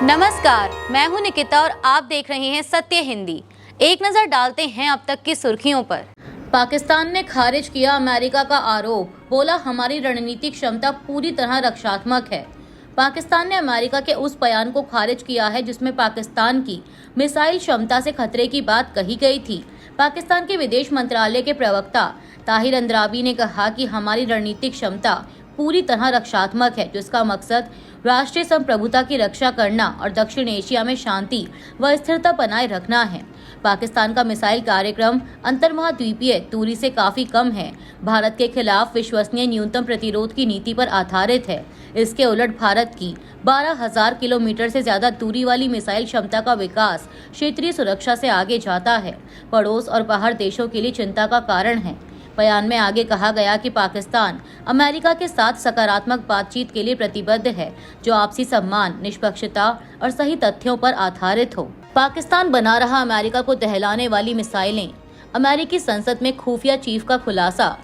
नमस्कार, मैं हूं निकिता और आप देख रहे हैं सत्य हिंदी। एक नजर डालते हैं अब तक की सुर्खियों पर। पाकिस्तान ने खारिज किया अमेरिका का आरोप, बोला हमारी रणनीतिक क्षमता पूरी तरह रक्षात्मक है। पाकिस्तान ने अमेरिका के उस बयान को खारिज किया है जिसमें पाकिस्तान की मिसाइल क्षमता से खतरे की बात कही गई थी। पाकिस्तान के विदेश मंत्रालय के प्रवक्ता ताहिर अंद्राबी ने कहा कि हमारी रणनीतिक क्षमता पूरी तरह रक्षात्मक है, जिसका मकसद राष्ट्रीय संप्रभुता की रक्षा करना और दक्षिण एशिया में शांति व स्थिरता बनाए रखना है। पाकिस्तान का मिसाइल कार्यक्रम अंतर्महाद्वीपीय दूरी से काफी कम है, भारत के खिलाफ विश्वसनीय न्यूनतम प्रतिरोध की नीति पर आधारित है। इसके उलट भारत की 12,000 किलोमीटर से ज्यादा दूरी वाली मिसाइल क्षमता का विकास क्षेत्रीय सुरक्षा से आगे जाता है, पड़ोस और बाहर देशों के लिए चिंता का कारण है। बयान में आगे कहा गया कि पाकिस्तान अमेरिका के साथ सकारात्मक बातचीत के लिए प्रतिबद्ध है, जो आपसी सम्मान, निष्पक्षता और सही तथ्यों पर आधारित हो। पाकिस्तान बना रहा अमेरिका को दहलाने वाली मिसाइलें, अमेरिकी संसद में खुफिया चीफ का खुलासा,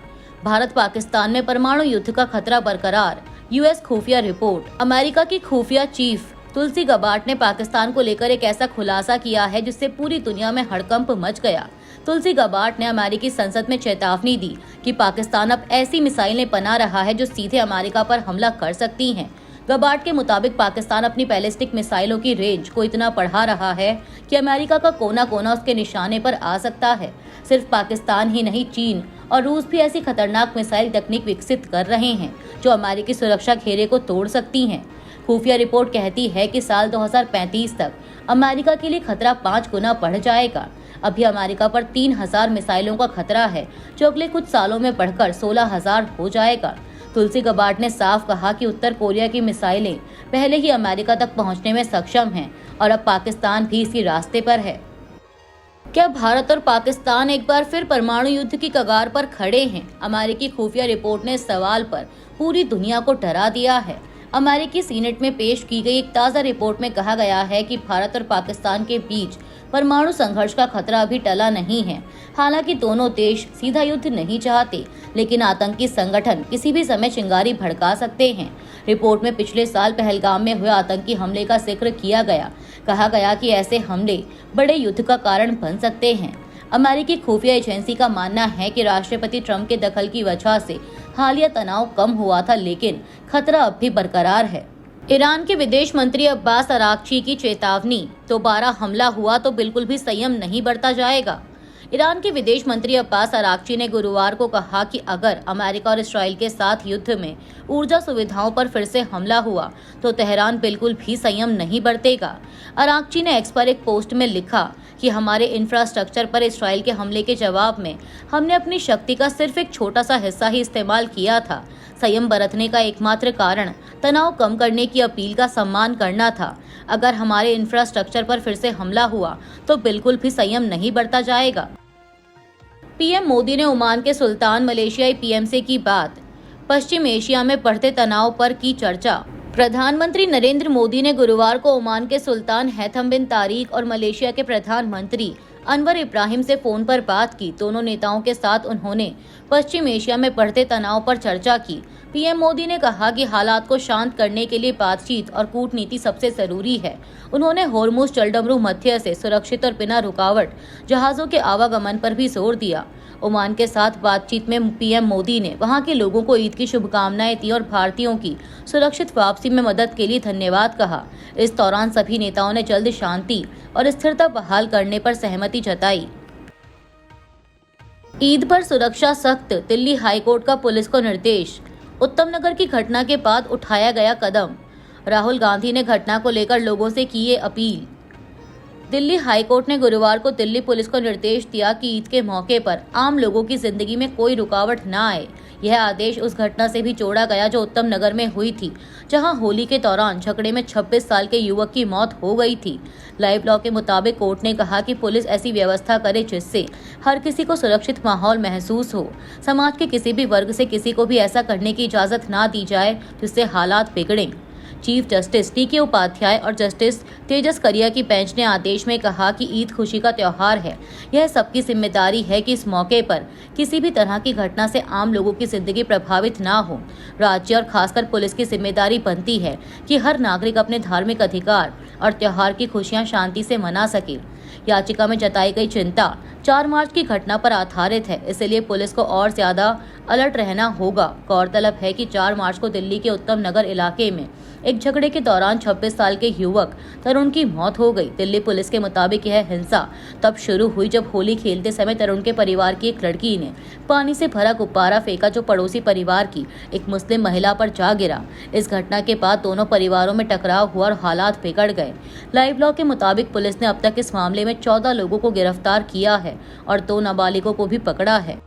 भारत पाकिस्तान में परमाणु युद्ध का खतरा बरकरार, यूएस खुफिया रिपोर्ट। अमेरिका की खुफिया चीफ तुलसी गबार्ड ने पाकिस्तान को लेकर एक ऐसा खुलासा किया है जिससे पूरी दुनिया में हड़कंप मच गया। तुलसी गबार्ड ने अमेरिकी संसद में चेतावनी दी कि पाकिस्तान अब ऐसी मिसाइलें बना रहा है जो सीधे अमेरिका पर हमला कर सकती हैं। गबार्ड के मुताबिक पाकिस्तान अपनी बैलिस्टिक मिसाइलों की रेंज को इतना बढ़ा रहा है कि अमेरिका का कोना कोना उसके निशाने पर आ सकता है। सिर्फ पाकिस्तान ही नहीं, चीन और रूस भी ऐसी खतरनाक मिसाइल तकनीक विकसित कर रहे हैं जो अमेरिकी सुरक्षा घेरे को तोड़ सकती हैं। खुफिया रिपोर्ट कहती है कि साल 2035 तक अमेरिका के लिए खतरा 5 गुना बढ़ जाएगा। अभी अमेरिका पर 3,000 मिसाइलों का खतरा है, जो अगले कुछ सालों में बढ़कर 16,000 हो जाएगा। तुलसी गबार्ड ने साफ कहा कि उत्तर कोरिया की मिसाइलें पहले ही अमेरिका तक पहुंचने में सक्षम हैं और अब पाकिस्तान भी इसी रास्ते पर है। क्या भारत और पाकिस्तान एक बार फिर परमाणु युद्ध की कगार पर खड़े हैं? अमेरिकी खुफिया रिपोर्ट ने इस सवाल पर पूरी दुनिया को डरा दिया है। अमेरिकी सीनेट में पेश की गई एक ताज़ा रिपोर्ट में कहा गया है कि भारत और पाकिस्तान के बीच परमाणु संघर्ष का खतरा अभी टला नहीं है। हालांकि दोनों देश सीधा युद्ध नहीं चाहते, लेकिन आतंकी संगठन किसी भी समय चिंगारी भड़का सकते हैं। रिपोर्ट में पिछले साल पहलगाम में हुए आतंकी हमले का जिक्र किया गया। कहा गया कि ऐसे हमले बड़े युद्ध का कारण बन सकते हैं। अमेरिकी खुफिया एजेंसी का मानना है कि राष्ट्रपति ट्रंप के दखल की वजह से हालिया तनाव कम हुआ था, लेकिन खतरा अब भी बरकरार है। ईरान के विदेश मंत्री अब्बास अराक्ची की चेतावनी, दोबारा हमला हुआ तो बिल्कुल भी संयम नहीं बरता जाएगा। ईरान के विदेश मंत्री अब्बास अराक्ची ने गुरुवार को कहा कि अगर अमेरिका और इसराइल के साथ युद्ध में ऊर्जा सुविधाओं पर फिर से हमला हुआ तो तेहरान बिल्कुल भी संयम नहीं बरतेगा। अराक्ची ने एक्स पर एक पोस्ट में लिखा कि हमारे इंफ्रास्ट्रक्चर पर इसराइल के हमले के जवाब में हमने अपनी शक्ति का सिर्फ एक छोटा सा हिस्सा ही इस्तेमाल किया था। संयम बरतने का एकमात्र कारण तनाव कम करने की अपील का सम्मान करना था। अगर हमारे इंफ्रास्ट्रक्चर पर फिर से हमला हुआ तो बिल्कुल भी संयम नहीं बरता जाएगा। पीएम मोदी ने ओमान के सुल्तान मलेशियाई पीएम से की बात, पश्चिम एशिया में बढ़ते तनाव पर की चर्चा। प्रधानमंत्री नरेंद्र मोदी ने गुरुवार को ओमान के सुल्तान हैथम बिन तारिक और मलेशिया के प्रधानमंत्री अनवर इब्राहिम से फोन पर बात की। दोनों नेताओं के साथ उन्होंने पश्चिम एशिया में बढ़ते तनाव पर चर्चा की। पीएम मोदी ने कहा कि हालात को शांत करने के लिए बातचीत और कूटनीति सबसे जरूरी है। उन्होंने होर्मुज जलडमरू मध्य से सुरक्षित और बिना रुकावट जहाजों के आवागमन पर भी जोर दिया। ओमान के साथ बातचीत में पीएम मोदी ने वहां के लोगों को ईद की शुभकामनाएं दी और भारतीयों की सुरक्षित वापसी में मदद के लिए धन्यवाद कहा। इस दौरान सभी नेताओं ने जल्द शांति और स्थिरता बहाल करने पर सहमति जताई। ईद पर सुरक्षा सख्त, दिल्ली हाईकोर्ट का पुलिस को निर्देश। उत्तम नगर की घटना के बाद उठाया गया कदम, राहुल गांधी ने घटना को लेकर लोगों से की ये अपील। दिल्ली हाईकोर्ट ने गुरुवार को दिल्ली पुलिस को निर्देश दिया कि ईद के मौके पर आम लोगों की जिंदगी में कोई रुकावट न आए। यह आदेश उस घटना से भी जोड़ा गया जो उत्तम नगर में हुई थी, जहां होली के दौरान झगड़े में 26 साल के युवक की मौत हो गई थी। लाइव लॉ के मुताबिक कोर्ट ने कहा कि पुलिस ऐसी व्यवस्था करे जिससे हर किसी को सुरक्षित माहौल महसूस हो। समाज के किसी भी वर्ग से किसी को भी ऐसा करने की इजाजत ना दी जाए जिससे हालात बिगड़े। Chief justice TK. उपाध्याय और जस्टिस तेजस करिया की बेंच ने आदेश में कहा कि ईद खुशी का त्योहार है। यह सबकी जिम्मेदारी है कि इस मौके पर किसी भी तरह की घटना से आम लोगों की जिंदगी प्रभावित ना हो। राज्य और खासकर पुलिस की जिम्मेदारी बनती है कि हर नागरिक अपने धार्मिक अधिकार और त्योहार की खुशियां शांति से मना सके। याचिका में जताई गई चिंता 4 मार्च की घटना पर आधारित है, इसलिए पुलिस को और ज्यादा अलर्ट रहना होगा। गौरतलब है कि 4 मार्च को दिल्ली के उत्तम नगर इलाके में एक झगड़े के दौरान 26 साल के युवक तरुण की मौत हो गई। दिल्ली पुलिस के मुताबिक यह हिंसा तब शुरू हुई जब होली खेलते समय तरुण के परिवार की एक लड़की ने पानी से भरा गुब्बारा फेंका, जो पड़ोसी परिवार की एक मुस्लिम महिला पर जा गिरा। इस घटना के बाद दोनों परिवारों में टकराव हुआ और हालात बिगड़ गए। लाइव लॉ के मुताबिक पुलिस ने अब तक इस मामले में 14 लोगों को गिरफ्तार किया है और 2 नाबालिगों को भी पकड़ा है।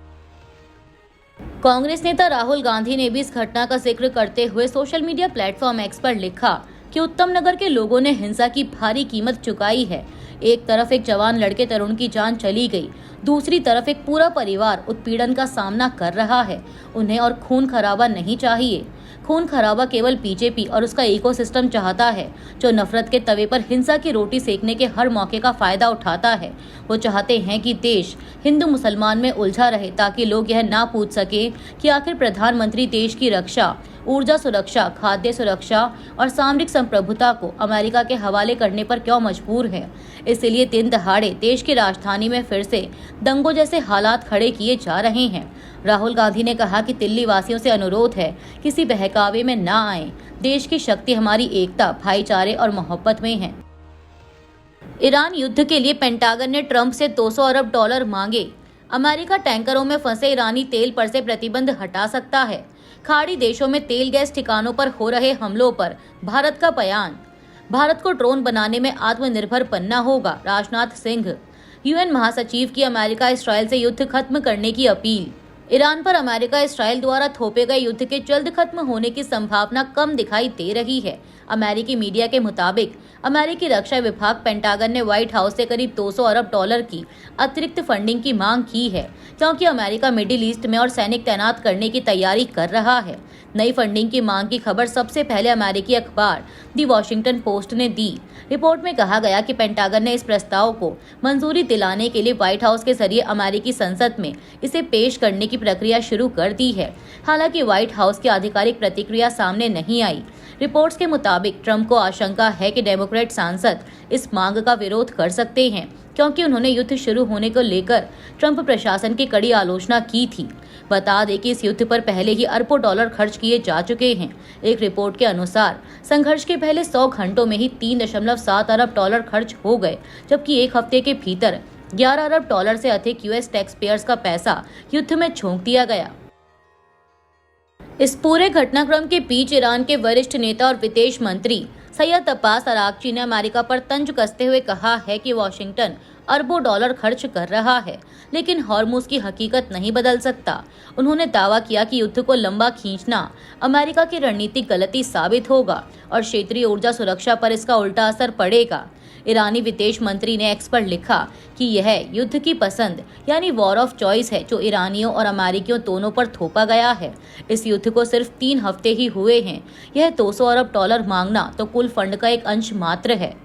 कांग्रेस नेता राहुल गांधी ने भी इस घटना का जिक्र करते हुए सोशल मीडिया प्लेटफॉर्म एक्स पर लिखा कि उत्तम नगर के लोगों ने हिंसा की भारी कीमत चुकाई है। एक तरफ एक जवान लड़के तरुण की जान चली गई, दूसरी तरफ एक पूरा परिवार उत्पीड़न का सामना कर रहा है। उन्हें और खून खराबा नहीं चाहिए। खून खराबा केवल बीजेपी और उसका इकोसिस्टम चाहता है, जो नफरत के तवे पर हिंसा की रोटी सेकने के हर मौके का फायदा उठाता है। वो चाहते हैं कि देश हिंदू मुसलमान में उलझा रहे, ताकि लोग यह ना पूछ सके कि आखिर प्रधानमंत्री देश की रक्षा, ऊर्जा सुरक्षा, खाद्य सुरक्षा और सामरिक संप्रभुता को अमेरिका के हवाले करने पर क्यों मजबूर है। इसलिए दिन दहाड़े देश की राजधानी में फिर से दंगों जैसे हालात खड़े किए जा रहे हैं। राहुल गांधी ने कहा कि दिल्ली वासियों से अनुरोध है, किसी बहकावे में ना आए। देश की शक्ति हमारी एकता, भाईचारे और मोहब्बत में है। ईरान युद्ध के लिए पेंटागन ने ट्रंप से $200 अरब मांगे। अमेरिका टैंकरों में फंसे ईरानी तेल पर से प्रतिबंध हटा सकता है। खाड़ी देशों में तेल गैस ठिकानों पर हो रहे हमलों पर भारत का बयान। भारत को ड्रोन बनाने में आत्मनिर्भर बनना होगा। राजनाथ सिंह। यूएन महासचिव की अमेरिका इस्राइल से युद्ध खत्म करने की अपील। ईरान पर अमेरिका इस्राइल द्वारा थोपे गए युद्ध के जल्द खत्म होने की संभावना कम दिखाई दे रही है। अमेरिकी मीडिया के मुताबिक अमेरिकी रक्षा विभाग पेंटागन ने व्हाइट हाउस से करीब $200 अरब की अतिरिक्त फंडिंग की मांग की है, क्योंकि अमेरिका मिडिल ईस्ट में और सैनिक तैनात करने की तैयारी कर रहा है। नई फंडिंग की मांग की खबर सबसे पहले अमेरिकी अखबार दी वॉशिंगटन पोस्ट ने दी। रिपोर्ट में कहा गया कि पेंटागन ने इस प्रस्ताव को मंजूरी दिलाने के लिए व्हाइट हाउस के जरिए अमेरिकी संसद में इसे पेश करने की प्रक्रिया शुरू कर दी है। हालांकि व्हाइट हाउस की आधिकारिक प्रतिक्रिया सामने नहीं आई। रिपोर्ट्स के मुताबिक ट्रंप को आशंका है कि डेमोक्रेट सांसद इस मांग का विरोध कर सकते हैं, क्योंकि उन्होंने युद्ध शुरू होने को लेकर ट्रंप प्रशासन की कड़ी आलोचना की थी। बता दें कि इस युद्ध पर पहले ही अरबों डॉलर खर्च किए जा चुके हैं। एक रिपोर्ट के अनुसार संघर्ष के पहले 100 घंटों में ही $3.7 अरब खर्च हो गए, जबकि एक हफ्ते के भीतर $11 अरब से अधिक यूएस टैक्स पेयर्स का पैसा युद्ध में झोंक दिया गया। इस पूरे घटनाक्रम के बीच ईरान के वरिष्ठ नेता और विदेश मंत्री सैयद अब्बास अरागची ने अमेरिका पर तंज कसते हुए कहा है कि वॉशिंगटन अरबों डॉलर खर्च कर रहा है, लेकिन हॉर्मुज की हकीकत नहीं बदल सकता। उन्होंने दावा किया कि युद्ध को लंबा खींचना अमेरिका की रणनीतिक गलती साबित होगा और क्षेत्रीय ऊर्जा सुरक्षा पर इसका उल्टा असर पड़ेगा। ईरानी विदेश मंत्री ने एक्स पर लिखा कि यह युद्ध की पसंद यानी वॉर ऑफ चॉइस है, जो ईरानियों और अमेरिकियों दोनों पर थोपा गया है। इस युद्ध को सिर्फ 3 हफ्ते ही हुए हैं। यह $200 अरब मांगना तो कुल फंड का एक अंश मात्र है।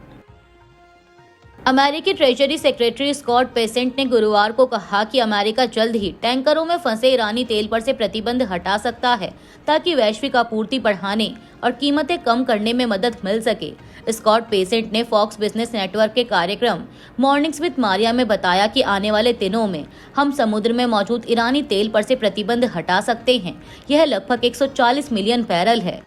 अमेरिकी ट्रेजरी सेक्रेटरी स्कॉट बेसेंट ने गुरुवार को कहा कि अमेरिका जल्द ही टैंकरों में फंसे ईरानी तेल पर से प्रतिबंध हटा सकता है, ताकि वैश्विक आपूर्ति बढ़ाने और कीमतें कम करने में मदद मिल सके। स्कॉट बेसेंट ने फॉक्स बिजनेस नेटवर्क के कार्यक्रम मॉर्निंग्स विद मारिया में बताया कि आने वाले दिनों में हम समुद्र में मौजूद ईरानी तेल पर से प्रतिबंध हटा सकते हैं। यह लगभग 140 मिलियन बैरल है।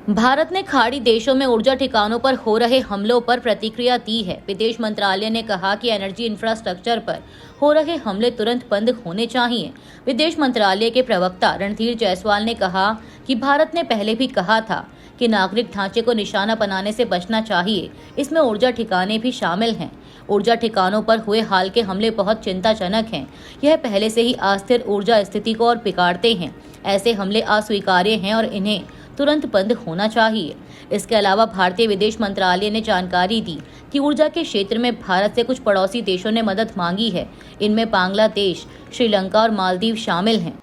भारत ने खाड़ी देशों में ऊर्जा ठिकानों पर हो रहे हमलों पर प्रतिक्रिया दी है। विदेश मंत्रालय ने कहा कि एनर्जी इंफ्रास्ट्रक्चर पर हो रहे हमले तुरंत बंद होने चाहिए। विदेश मंत्रालय के प्रवक्ता रणधीर जायसवाल ने कहा कि भारत ने पहले भी कहा था कि नागरिक ढांचे को निशाना बनाने से बचना चाहिए। इसमें ऊर्जा ठिकाने भी शामिल हैं। ऊर्जा ठिकानों पर हुए हाल के हमले बहुत चिंताजनक हैं। यह पहले से ही अस्थिर ऊर्जा स्थिति को और बिगाड़ते हैं। ऐसे हमले अस्वीकार्य हैं और इन्हें तुरंत बंद होना चाहिए। इसके अलावा भारतीय विदेश मंत्रालय ने जानकारी दी कि ऊर्जा के क्षेत्र में भारत से कुछ पड़ोसी देशों ने मदद मांगी है। इनमें बांग्लादेश, श्रीलंका और मालदीव शामिल हैं।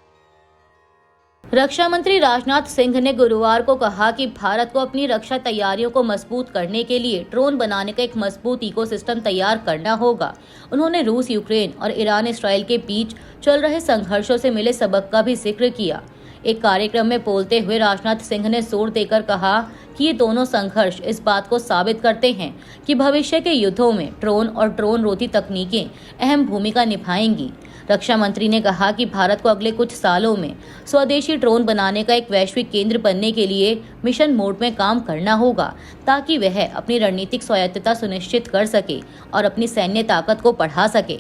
रक्षा मंत्री राजनाथ सिंह ने गुरुवार को कहा कि भारत को अपनी रक्षा तैयारियों को मजबूत करने के लिए ड्रोन बनाने का एक मजबूत इकोसिस्टम तैयार करना होगा। उन्होंने रूस, यूक्रेन और ईरान इसराइल के बीच चल रहे संघर्षों से मिले सबक का भी जिक्र किया। एक कार्यक्रम में बोलते हुए राजनाथ सिंह ने जोर देकर कहा कि ये दोनों संघर्ष इस बात को साबित करते हैं कि भविष्य के युद्धों में ड्रोन और ड्रोन रोधी तकनीकें अहम भूमिका निभाएंगी। रक्षा मंत्री ने कहा कि भारत को अगले कुछ सालों में स्वदेशी ड्रोन बनाने का एक वैश्विक केंद्र बनने के लिए मिशन मोड में काम करना होगा, ताकि वह अपनी रणनीतिक स्वायत्तता सुनिश्चित कर सके और अपनी सैन्य ताकत को बढ़ा सके।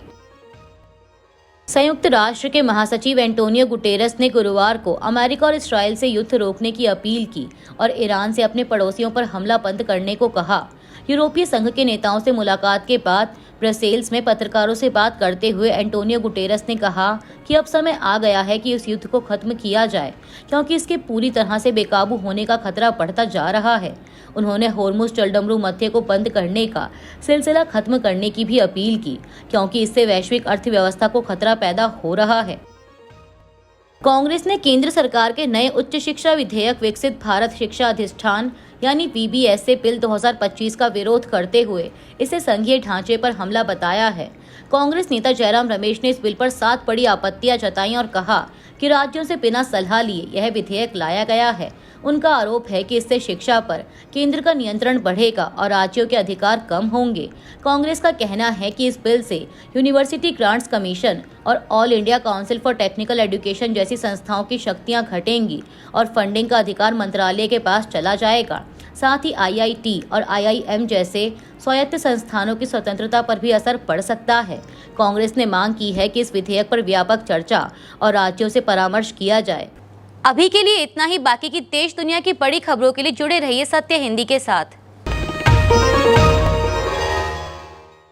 संयुक्त राष्ट्र के महासचिव एंटोनियो गुटेरस ने गुरुवार को अमेरिका और इस्राएल से युद्ध रोकने की अपील की और ईरान से अपने पड़ोसियों पर हमला बंद करने को कहा। यूरोपीय संघ के नेताओं से मुलाकात के बाद ब्रसेल्स में पत्रकारों से बात करते हुए एंटोनियो गुटेरस ने कहा कि अब समय आ गया है कि इस युद्ध को खत्म किया जाए, क्योंकि इसके पूरी तरह से बेकाबू होने का खतरा बढ़ता जा रहा है। उन्होंने होर्मुज जलडमरू मध्य को बंद करने का सिलसिला खत्म करने की भी अपील की, क्योंकि इससे वैश्विक अर्थव्यवस्था को खतरा पैदा हो रहा है। कांग्रेस ने केंद्र सरकार के नए उच्च शिक्षा विधेयक विकसित भारत शिक्षा अधिष्ठान यानी VBSA बिल 2025 का विरोध करते हुए इसे संघीय ढांचे पर हमला बताया है। कांग्रेस नेता जयराम रमेश ने इस बिल पर 7 बड़ी आपत्तियां जताई और कहा कि राज्यों से बिना सलाह लिए यह विधेयक लाया गया है। उनका आरोप है कि इससे शिक्षा पर केंद्र का नियंत्रण बढ़ेगा और राज्यों के अधिकार कम होंगे। कांग्रेस का कहना है कि इस बिल से यूनिवर्सिटी ग्रांट्स कमीशन और all India council for technical education जैसी संस्थाओं की शक्तियां घटेंगी और फंडिंग का अधिकार मंत्रालय के पास चला जाएगा। साथ ही IIT और IIM जैसे स्वायत्त संस्थानों की स्वतंत्रता पर भी असर पड़ सकता है। कांग्रेस ने मांग की है कि इस विधेयक पर व्यापक चर्चा और राज्यों से परामर्श किया जाए। अभी के लिए इतना ही। बाकी की देश दुनिया की बड़ी खबरों के लिए जुड़े रहिए सत्य हिंदी के साथ।